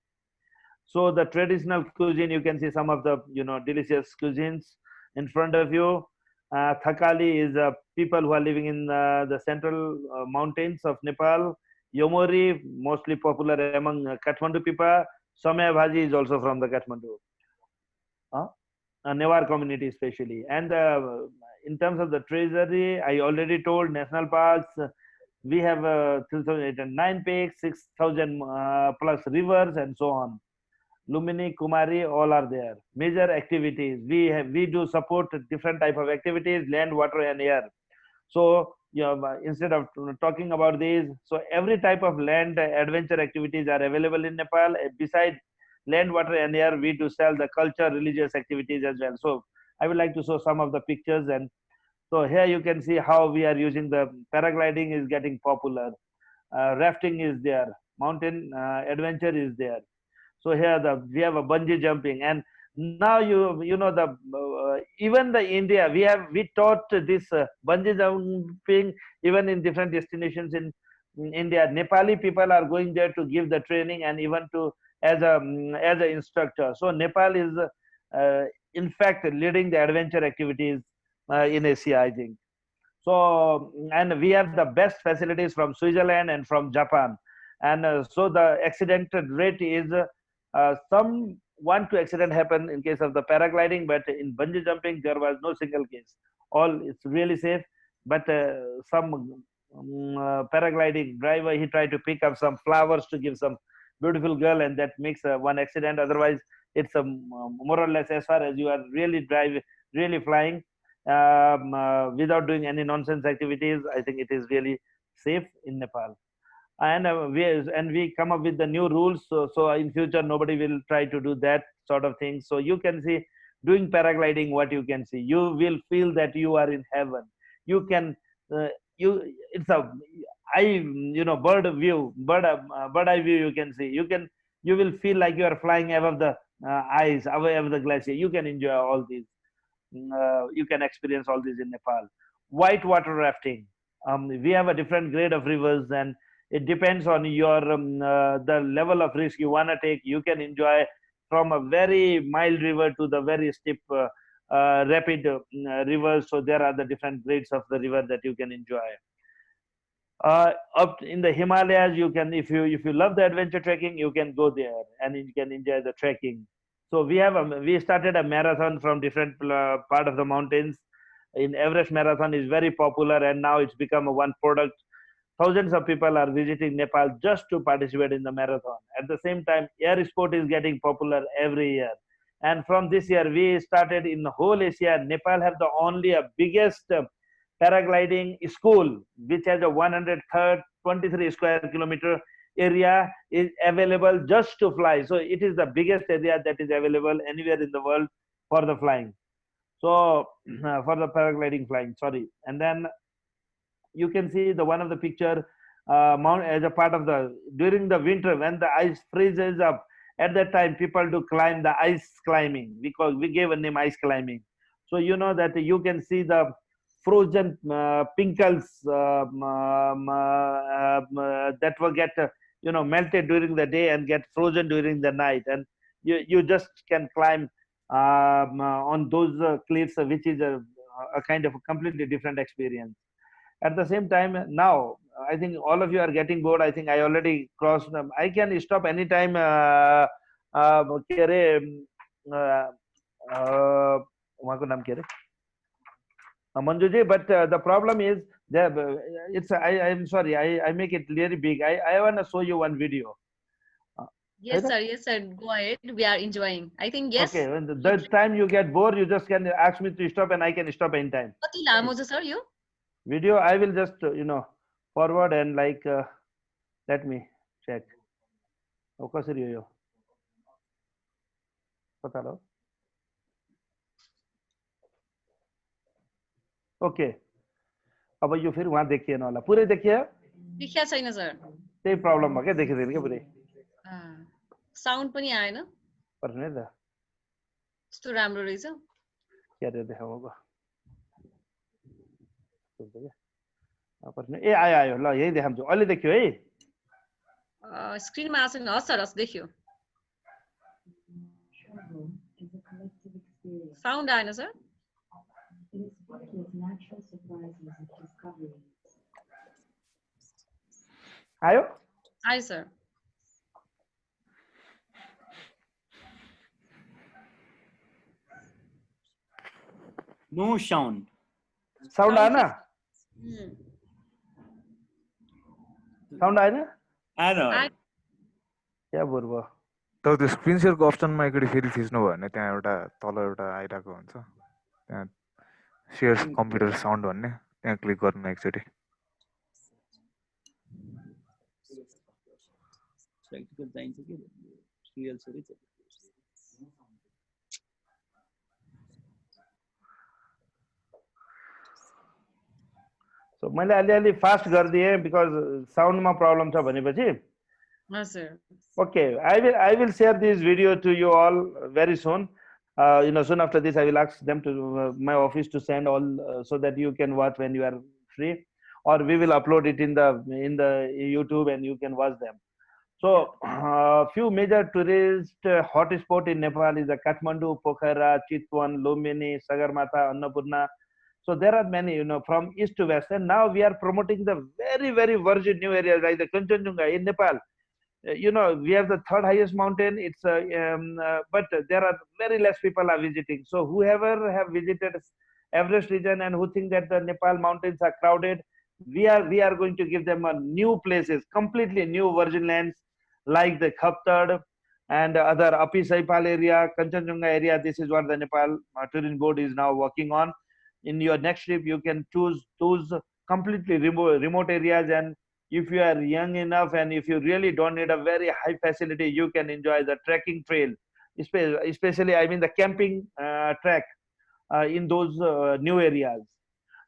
So the traditional cuisine, you can see some of the delicious cuisines in front of you. Thakali is people who are living in the central mountains of Nepal. Yomori, mostly popular among Kathmandu people. Samya Bhaji is also from the Kathmandu. Newar community especially. And in terms of the treasury, I already told national parks, we have 3,809 peaks, 6,000 plus rivers and so on. Lumini, Kumari, all are there. Major activities. We do support different type of activities, land, water and air. So instead of talking about these, so every type of land adventure activities are available in Nepal. Besides land, water and air, we do sell the culture, religious activities as well. So I would like to show some of the pictures. And so here you can see how we are using the paragliding is getting popular. Rafting is there. Mountain adventure is there. So here we have a bungee jumping, and now even the India we taught this bungee jumping even in different destinations in India. Nepali people are going there to give the training and even to as an instructor. So Nepal is in fact leading the adventure activities in Asia, I think. So, and we have the best facilities from Switzerland and from Japan. And so the accident rate is some 1-2 accident happened in case of the paragliding, but in bungee jumping, there was no single case. All it's really safe. But some paragliding driver, he tried to pick up some flowers to give some beautiful girl, and that makes one accident. Otherwise, it's more or less as far as you are really flying without doing any nonsense activities. I think it is really safe in Nepal. And we come up with the new rules, so in future nobody will try to do that sort of thing. So you can see doing paragliding, what you can see, you will feel that you are in heaven. You can it's a bird eye view. You can see, you will feel like you are flying above the ice, above the glacier. You can enjoy all these. You can experience all these in Nepal. White water rafting. We have a different grade of rivers, and it depends on your the level of risk you want to take. You can enjoy from a very mild river to the very steep rapid rivers. So there are the different grades of the river that you can enjoy. Up in the Himalayas, you can, if you love the adventure trekking, you can go there and you can enjoy the trekking. So we started a marathon from different part of the mountains. In Everest marathon is very popular, and now it's become a one product. Thousands of people are visiting Nepal just to participate in the marathon. At the same time, air sport is getting popular every year. And from this year, we started in the whole Asia. Nepal have the only biggest paragliding school, which has a 123 square kilometer area is available just to fly. So it is the biggest area that is available anywhere in the world for the flying. So for the paragliding flying, sorry. And then you can see the one of the picture as a part of the, during the winter when the ice freezes up, at that time people do climb the ice climbing, because we gave a name ice climbing. So you know that you can see the frozen pinkles that will get melted during the day and get frozen during the night, and you just can climb on those cliffs, which is a kind of a completely different experience. At the same time, now I think all of you are getting bored. I think I already crossed them. I can stop anytime Manjuji, but the problem is that I'm sorry, I make it really big. I want to show you one video. Yes, sir. Yes, sir. Go ahead. We are enjoying. I think yes. Okay. When the time you get bored, you just can ask me to stop, and I can stop anytime. Kati lamo cha, sir, you? Video, I will just forward and like let me check. कसरी हो यो पता लो. Okay, अब यो फेरि वहाँ देखिएन होला, पुरै देखिए? देखिया छैन सर. त्यही प्रब्लम भयो के, देखिदैन के पुरै. साउन्ड पनि आएन. पर्ने त. कस्तो राम्रो रहेछ. के रे देखाऊ अब. ए आयो ल, यही देखाउँछु. अहिले देखियो है? स्क्रिनमा आएन. हस् सर, हस् देखियो. साउन्ड आएन सर. आयो? आयो सर. No sound. Sound आएन? साउन्ड आएन? आएन. क्या बोर्बो? तर त्यो स्क्रिन शेयरको अप्सनमा एकचोटि फेरि थिच्नु भयो भने त्यहाँ एउटा तल एउटा आइरहेको हुन्छ, त्यहाँ शेयर कम्प्युटर साउन्ड भन्ने, त्यहाँ क्लिक गर्नु एकचोटि. So मैले अलि फास्ट गरिदिएँ बिकज साउन्डमा प्रब्लम छ भनेपछि. Okay, I will share this video to you all very soon. Soon after this I will ask them to my office to send all so that you can watch when you are free, or we will upload it in the YouTube and you can watch them. So, few major tourist hotspot in Nepal is the Kathmandu, Pokhara, Chitwan, Lumbini, Sagarmatha, Annapurna. So there are many, from east to west. And now we are promoting the very, very virgin new areas like the Kanchenjunga in Nepal. We have the third highest mountain. But there are very less people are visiting. So whoever have visited Everest region and who think that the Nepal mountains are crowded, we are going to give them a new places, completely new virgin lands like the Khaptad and other Api Saipal area, Kanchenjunga area. This is what the Nepal Tourism Board is now working on. In your next trip, you can choose those completely remote areas, and if you are young enough and if you really don't need a very high facility, you can enjoy the trekking trail, especially I mean the camping track in those new areas.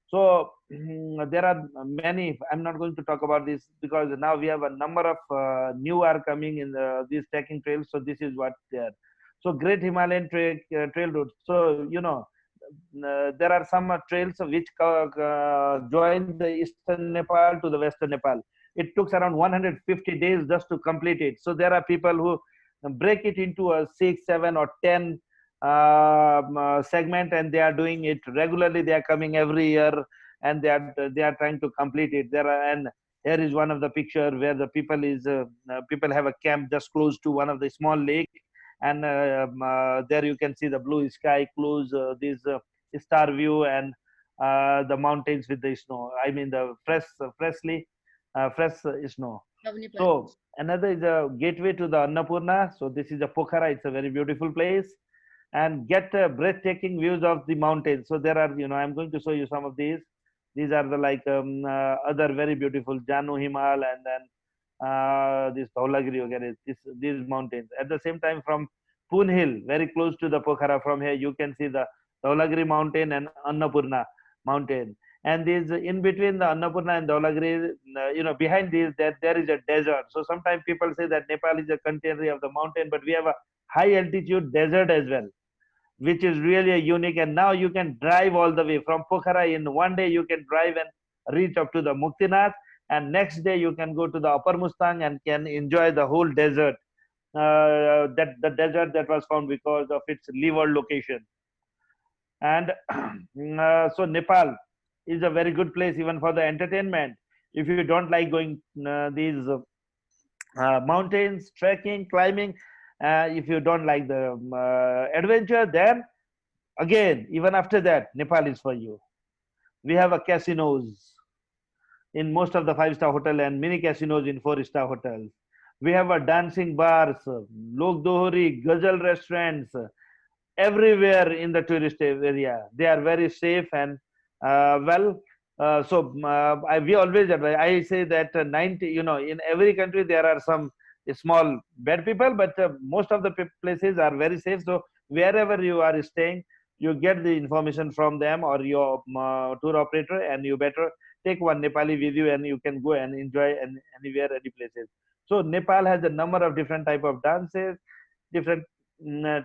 So there are many. I'm not going to talk about this because now we have a number of new are coming in these trekking trails. So this is what they are. So Great Himalayan Trail route. So there are some trails which join the eastern Nepal to the western Nepal. It took around 150 days just to complete it. So there are people who break it into a 6, 7, or 10 segment, and they are doing it regularly. They are coming every year, and they are trying to complete it. And here is one of the picture where the people have a camp just close to one of the small lake, and there you can see the blue sky, close this star view, and the mountains with the snow. I mean the fresh snow. Lovely place. So another is a gateway to the Annapurna. So this is a Pokhara. It's a very beautiful place, and get breathtaking views of the mountains. So there are, I'm going to show you some of these. These are the other very beautiful Janu Himal, and then this Dhaulagiri, these mountains. At the same time, from Poon Hill, very close to the Pokhara, from here you can see the Dhaulagiri mountain and Annapurna mountain. And these in between the Annapurna and Dhaulagiri, behind these, that there is a desert. So sometimes people say that Nepal is a country of the mountain, but we have a high altitude desert as well, which is really unique. And now you can drive all the way from Pokhara. In one day you can drive and reach up to the Muktinath, and next day you can go to the Upper Mustang and can enjoy the whole desert. That the desert that was found because of its leeward location. And so Nepal is a very good place even for the entertainment. If you don't like going these mountains, trekking, climbing, if you don't like the adventure, then again, even after that, Nepal is for you. We have a casinos in most of the 5-star hotel and mini casinos in 4-star hotels. We have a dancing bars, lok dohori, ghazal restaurants, everywhere in the tourist area. They are very safe and we always advise. I say that 90, in every country there are some small bad people, but most of the places are very safe. So wherever you are staying, you get the information from them or your tour operator, and you better take one Nepali with you, and you can go and enjoy anywhere, any places. So Nepal has a number of different type of dances, different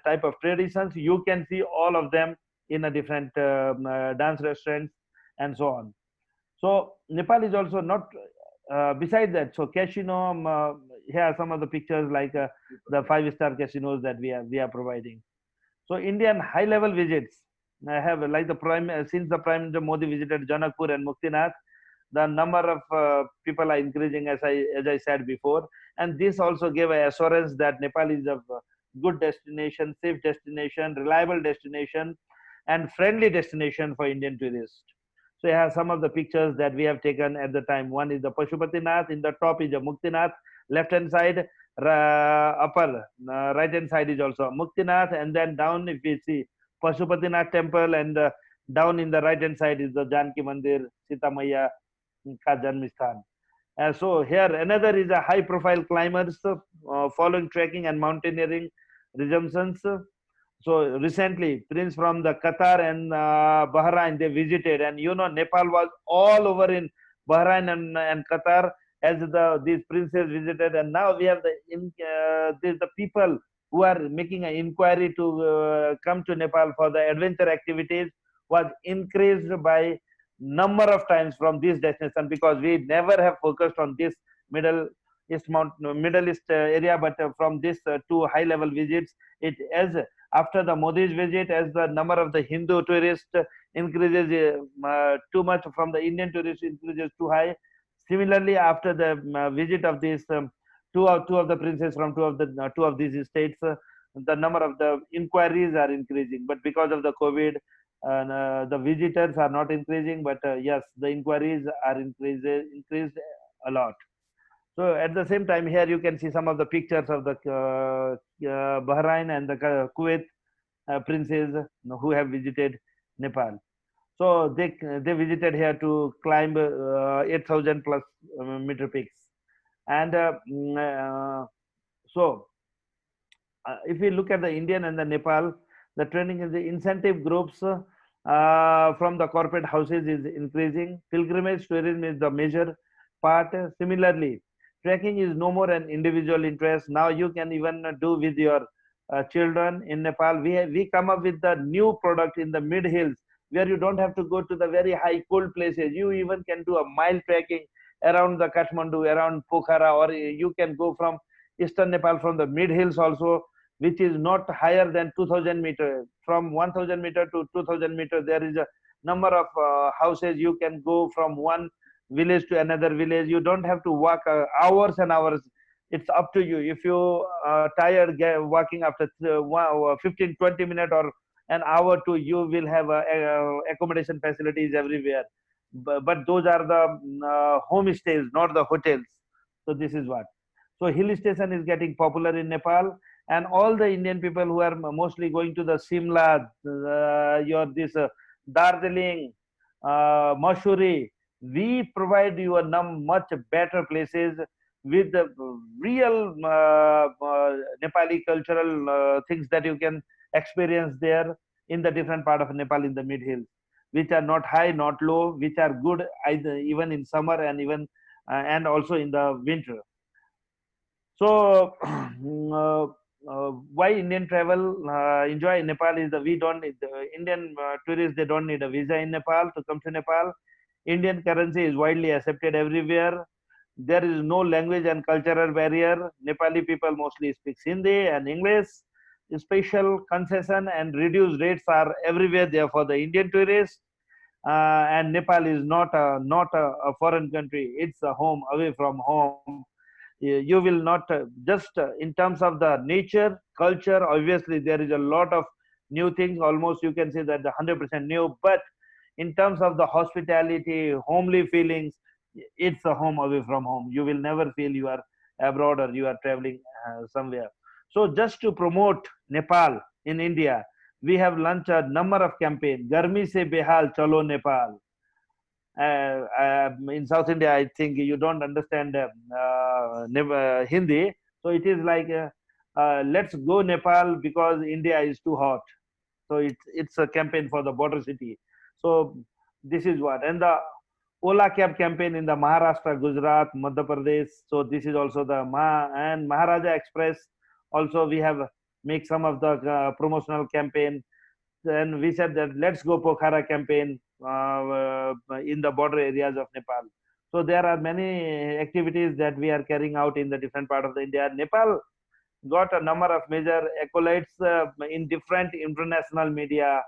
type of traditions. You can see all of them in a different dance restaurants and so on. So Nepal is also not beside that. So casino, here are some of the pictures like the 5-star casinos that we are providing. So Indian high-level visits have like since the Prime Minister Modi visited Janakpur and Muktinath, the number of people are increasing, as I said before, and this also gave an assurance that Nepal is a good destination, safe destination, reliable destination, and friendly destination for Indian tourists. So here are some of the pictures that we have taken at the time. One is the Pashupatinath. In the top is the Muktinath. Left hand side, upper right hand side is also Muktinath, and then down if we see Pashupatinath temple, and down in the right hand side is the Janki Mandir, Sita Maya ka Janmisthan. So here another is a high profile climbers following trekking and mountaineering resumptions. So recently Prince from the Qatar and Bahrain, they visited, and Nepal was all over in Bahrain and Qatar as these princes visited. And now we have the people who are making an inquiry to come to Nepal for the adventure activities was increased by number of times from this destination, because we never have focused on this middle East Mount Middle East area, but from this two high-level visits, it as after the Modi's visit, as the number of the Hindu tourists increases too much, from the Indian tourists increases too high. Similarly, after the visit of these two of the princes from two of these states, the number of the inquiries are increasing. But because of the COVID, the visitors are not increasing. But yes, the inquiries are increased a lot. So at the same time, here you can see some of the pictures of the Bahrain and the Kuwait princes who have visited Nepal. So they visited here to climb 8,000 plus meter peaks. And so if we look at the Indian and the Nepal, the training in the incentive groups from the corporate houses is increasing. Pilgrimage tourism is the major part. Similarly, trekking is no more an individual interest. Now you can even do with your children in Nepal. We come up with the new product in the mid hills where you don't have to go to the very high cold places. You even can do a mile trekking around the Kathmandu, around Pokhara, or you can go from eastern Nepal from the mid hills also, which is not higher than 2,000 meters. From 1,000 meter to 2,000 meters, there is a number of houses. You can go from one village to another village. You don't have to walk hours and hours. It's up to you. If you are tired walking after 15, 20 minutes or an hour to, you will have accommodation facilities everywhere. But those are the homestays, not the hotels. So this is what. So hill station is getting popular in Nepal, and all the Indian people who are mostly going to the Simla, Darjeeling, Mussoorie, we provide you a much better places with the real Nepali cultural things that you can experience there in the different part of Nepal in the mid hills, which are not high, not low, which are good either even in summer and even and also in the winter. So why Indian travel enjoy Nepal is that we don't need the Indian tourists, they don't need a visa in Nepal to come to Nepal. Indian currency is widely accepted everywhere. There is no language and cultural barrier. Nepali people mostly speak Hindi and English. Special concession and reduced rates are everywhere there for the Indian tourists. And Nepal is not a foreign country. It's a home away from home. You will not just in terms of the nature, culture, obviously there is a lot of new things. Almost you can say that the 100% new. But in terms of the hospitality, homely feelings, it's a home away from home. You will never feel you are abroad or you are traveling somewhere. So just to promote Nepal in India, we have launched a number of campaigns. Garmi se behal chalo Nepal. In South India, I think you don't understand Hindi. So it is like, let's go Nepal because India is too hot. So it's a campaign for the border city. So this is what. And the Ola Cab campaign in the Maharashtra, Gujarat, Madhya Pradesh. So this is also the and Maharaja Express. Also we have make some of the promotional campaign. Then we said that let's go Pokhara campaign in the border areas of Nepal. So there are many activities that we are carrying out in the different part of the India. Nepal got a number of major accolades in different international media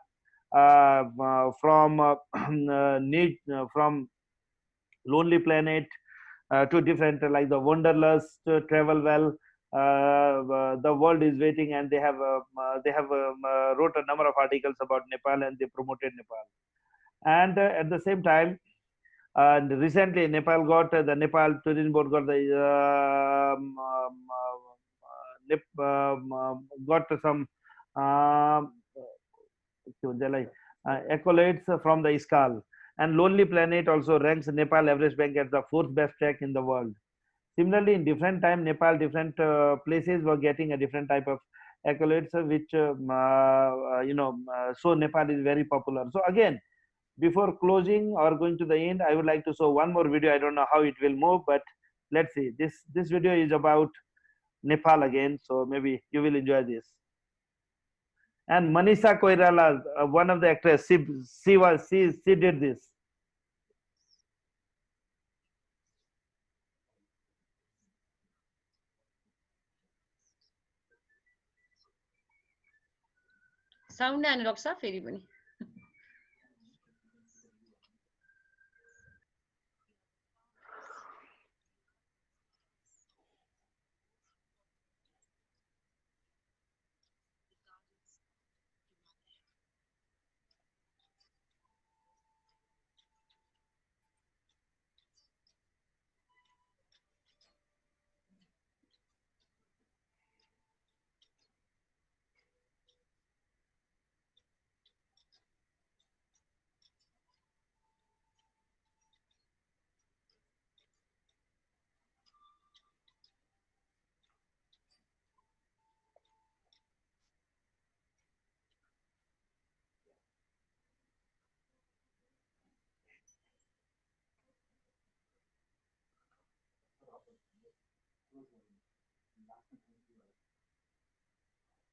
from from Lonely Planet to different like the Wanderlust, Travel Well. The world is waiting, and they have wrote a number of articles about Nepal, and they promoted Nepal. And at the same time, recently Nepal got the Nepal Tourism Board got the got some accolades from the ISCAL. And Lonely Planet also ranks Nepal Everest Bank as the 4th best trek in the world. Similarly, in different time, Nepal, different places were getting a different type of accolades, which so Nepal is very popular. So again, before closing or going to the end, I would like to show one more video. I don't know how it will move, but let's see. This video is about Nepal again, so maybe you will enjoy this. And Manisha Koirala, one of the actors, she did this. Sound नै आने रक्छ फेरि पनि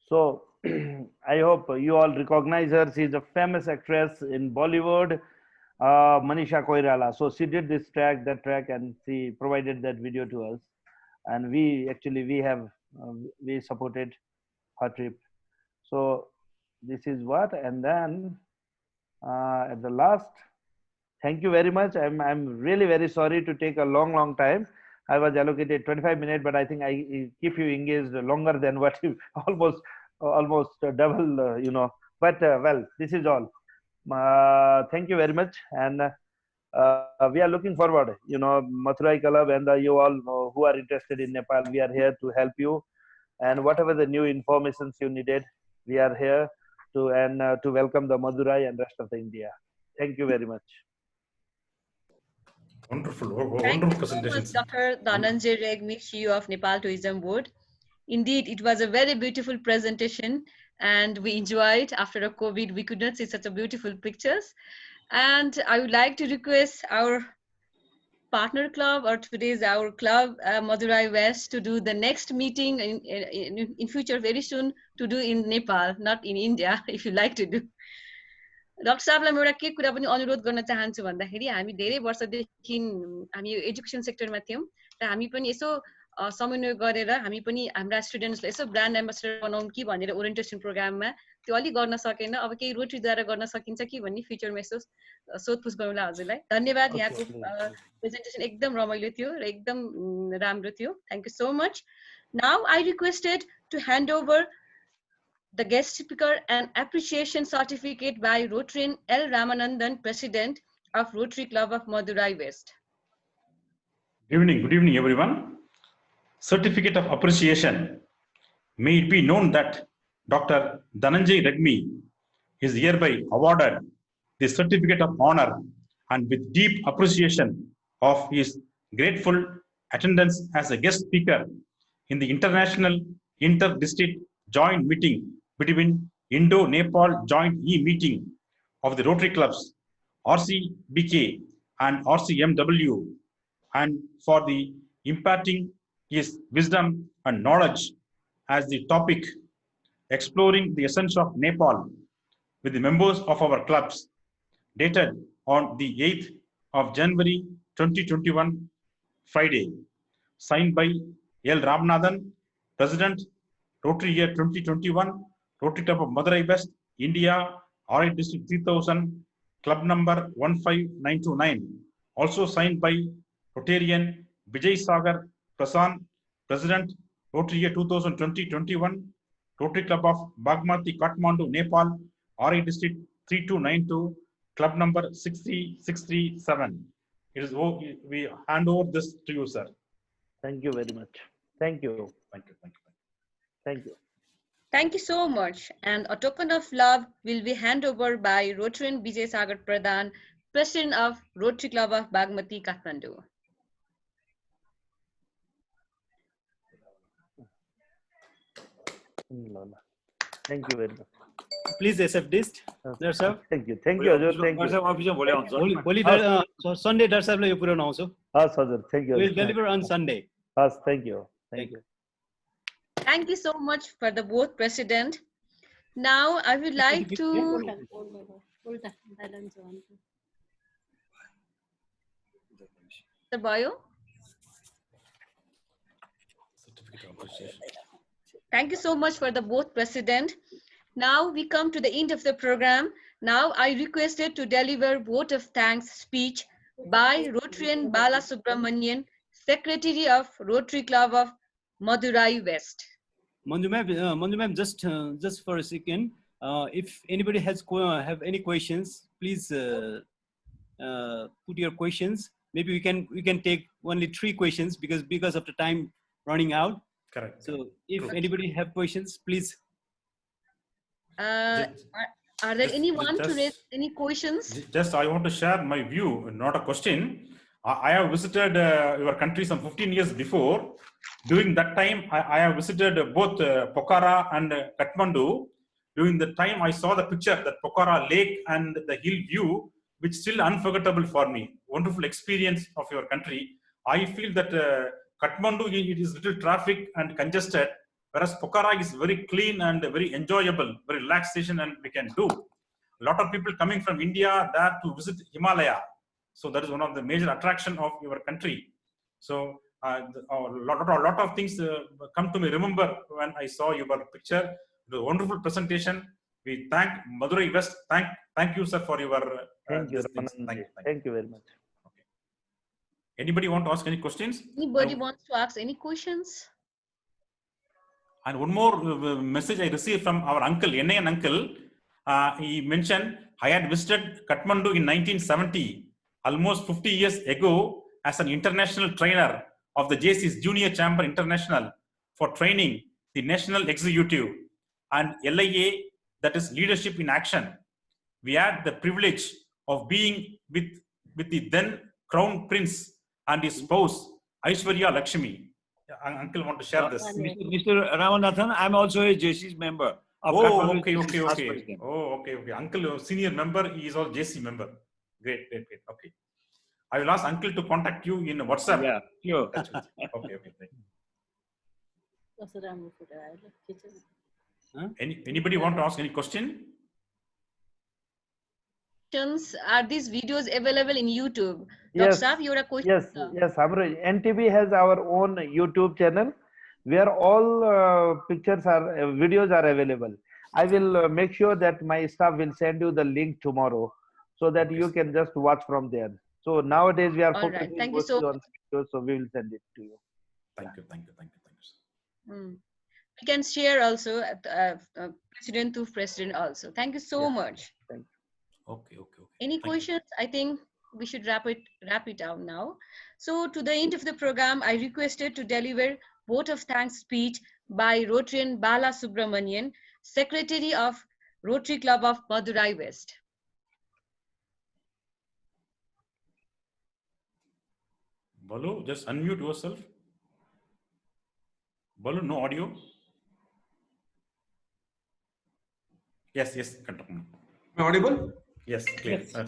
So I hope you all recognize her. She's a famous actress in Bollywood, Manisha Koirala. So she did this track, that track, and she provided that video to us. And we have we supported her trip. So this is what, and then at the last, thank you very much. I'm really very sorry to take a long time. I was allocated 25 minutes, but I think I keep you engaged longer than what you almost double, you know. But well, this is all. Thank you very much, and we are looking forward. You know, Mathurai Club and you all who are interested in Nepal, we are here to help you, and whatever the new informations you needed, we are here to welcome the Madurai and rest of the India. Thank you very much. Wonderful, Thank wonderful you so presentations. much, Dr. Dhananjay Regmi, CEO of Nepal Tourism Board. Indeed, it was a very beautiful presentation and we enjoyed. After a COVID, we could not see such a beautiful pictures. And I would like to request our partner club, or today's our club, Madurai West, to do the next meeting in future very soon, to do in Nepal, not in India, if you like to do. Doctor साहबलाई म एउटा के कुरा पनि अनुरोध गर्न चाहन्छु भन्दाखेरि हामी धेरै वर्षदेखि हामी एजुकेसन सेक्टरमा थियौँ र हामी पनि यसो समन्वय गरेर हामी पनि हाम्रा स्टुडेन्ट्सलाई यसो ब्रान्ड एम्बेसडर बनाउँ कि भनेर ओरिएन्टेसन प्रोग्राममा त्यो अलि गर्न सकेन अब केही रोटरीद्वारा गर्न सकिन्छ कि भन्ने फ्युचरमा यसो सोधपुछ गरौँला हजुरलाई धन्यवाद यहाँको प्रेजेन्टेसन एकदम रमाइलो थियो र एकदम राम्रो थियो thank you so much now I requested to hand over the guest speaker and appreciation certificate by Rotarian L. Ramanandan, President of Rotary Club of Madurai West. Good evening everyone. Certificate of appreciation. May it be known that Dr. Dhananjay Regmi is hereby awarded the certificate of honor and with deep appreciation of his grateful attendance as a guest speaker in the international inter-district joint meeting between INDO-NEPAL joint e-meeting of the Rotary clubs RCBK and RCMW, and for the imparting his wisdom and knowledge as the topic exploring the essence of Nepal with the members of our clubs, dated on the 8th of January 2021, Friday, signed by L. Ramanathan, President, Rotary year 2021, Rotary Club of Madurai West, India, RI District 3000, Club number 15929. Also signed by Rotarian Vijay Sagar Prasan, President, Rotary year 2020-21, Rotary Club of Bagmati, Kathmandu, Nepal, RI District 3292, Club number 63637. It is we hand over this to you, sir. Thank you very much. Thank you. Thank you. Thank you. Thank you. Thank you so much. And a token of love will be handed over by Rotarian Vijay Sagar Pradhan, President of Rotary Club of Bagmati, Kathmandu. Thank you very much. Please accept Dist. Sir. Thank you. Thank you, Ajur. Thank you. Sunday, Dr. Sahabलाई यो पुर्याउन आउँछु. Yes, Ajur. Thank you. We will deliver on Sunday. Yes, thank you. Thank you. Thank you so much for the both president. Now I would like to the bio. Thank you so much for the both president. Now we come to the end of the program. Now I requested to deliver vote of thanks speech by Rotarian Bala Subramanian, Secretary of Rotary Club of Madurai West. Manju ma'am, just for a second, if anybody have any questions, please put your questions. Maybe we can take only 3 questions because of the time running out. Correct. So if True. anybody have questions, please. Are there anyone to raise any questions? Just I want to share my view, not a question. I have visited your country some 15 years before. During that time, I have visited both Pokhara and Kathmandu. During the time, I saw the picture, that Pokhara lake and the hill view, which is still unforgettable for me. Wonderful experience of your country. I feel that Kathmandu, it is little traffic and congested, whereas Pokhara is very clean and very enjoyable, very relaxation, and we can do. A lot of people coming from India there to visit Himalaya. So that is one of the major attraction of your country. So a lot of things come to me. Remember when I saw your picture, the wonderful presentation. We thank Madurai West. Thank you, sir, for your Thank you, things. Thank you very much. Okay. Anybody want to ask any questions? Anybody wants to ask any questions? And one more message I received from our uncle, NAN uncle. He mentioned, I had visited Kathmandu in 1970, almost 50 years ago, as an international trainer of the JC's Junior Chamber International for training the National Executive and LIA, that is Leadership in Action. We had the privilege of being with the then Crown Prince and his spouse, Aishwarya Lakshmi. Uncle want to share this. Mr. Ramanathan, I'm also a JC's member. Oh, okay. Oh, okay. Uncle, senior member, he is also JC member. Great. Okay. I will ask uncle to contact you in WhatsApp. Yeah, sure. Okay. Anybody want to ask any question? Are these videos available in YouTube? Yes. Dr. Saab, you are a question. Yes. NTB has our own YouTube channel where all pictures videos are available. I will make sure that my staff will send you the link tomorrow so that you can just watch from there. So nowadays we are focusing Thank you so on videos, so we will send it to you. Thank you. We can share also president to president also. Thank you so much. Thank you. Okay. Any questions? I think we should wrap it out now. So to the end of the program, I requested to deliver vote of thanks speech by Rotarian Bala Subramanian, Secretary of Rotary Club of Madurai West. Balu, just unmute yourself. Balu, no audio. Yes. Continue. Am I audible? Yes, clear. Am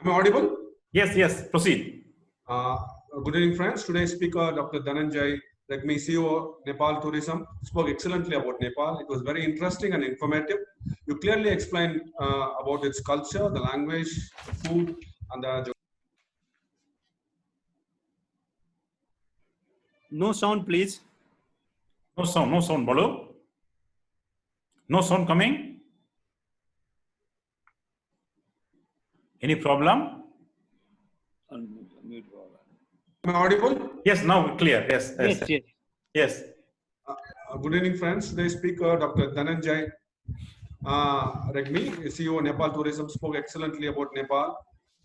I audible? Yes. Proceed. Good evening, friends. Today's speaker, Dr. Dhananjay, Regmi, CEO, Nepal Tourism, spoke excellently about Nepal. It was very interesting and informative. You clearly explained about its culture, the language, the food, and the No sound, please. No sound, Balu. No sound coming. Any problem? Am I audible? Yes, now clear. Yes. Good evening, friends. Today's speaker, Dr. Dhananjay, Regmi, CEO, Nepal Tourism, spoke excellently about Nepal.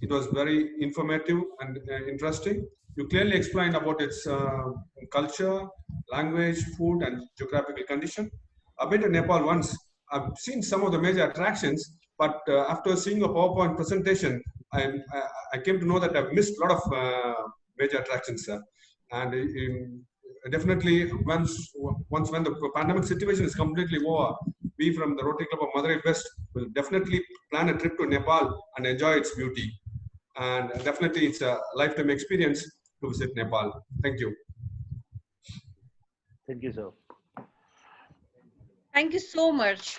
It was very informative and interesting. You clearly explained about its culture, language, food, and geographical condition. I've been to Nepal once. I've seen some of the major attractions, but after seeing a PowerPoint presentation, I came to know that I've missed a lot of major attractions. And definitely, once when the pandemic situation is completely over, we from the Rotary Club of Madurai West will definitely plan a trip to Nepal and enjoy its beauty. And definitely, it's a lifetime experience to visit Nepal. Thank you. Thank you, sir. Thank you so much.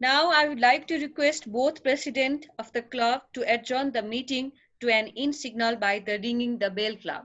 Now I would like to request both president of the club to adjourn the meeting to an end signal by the ringing the bell club.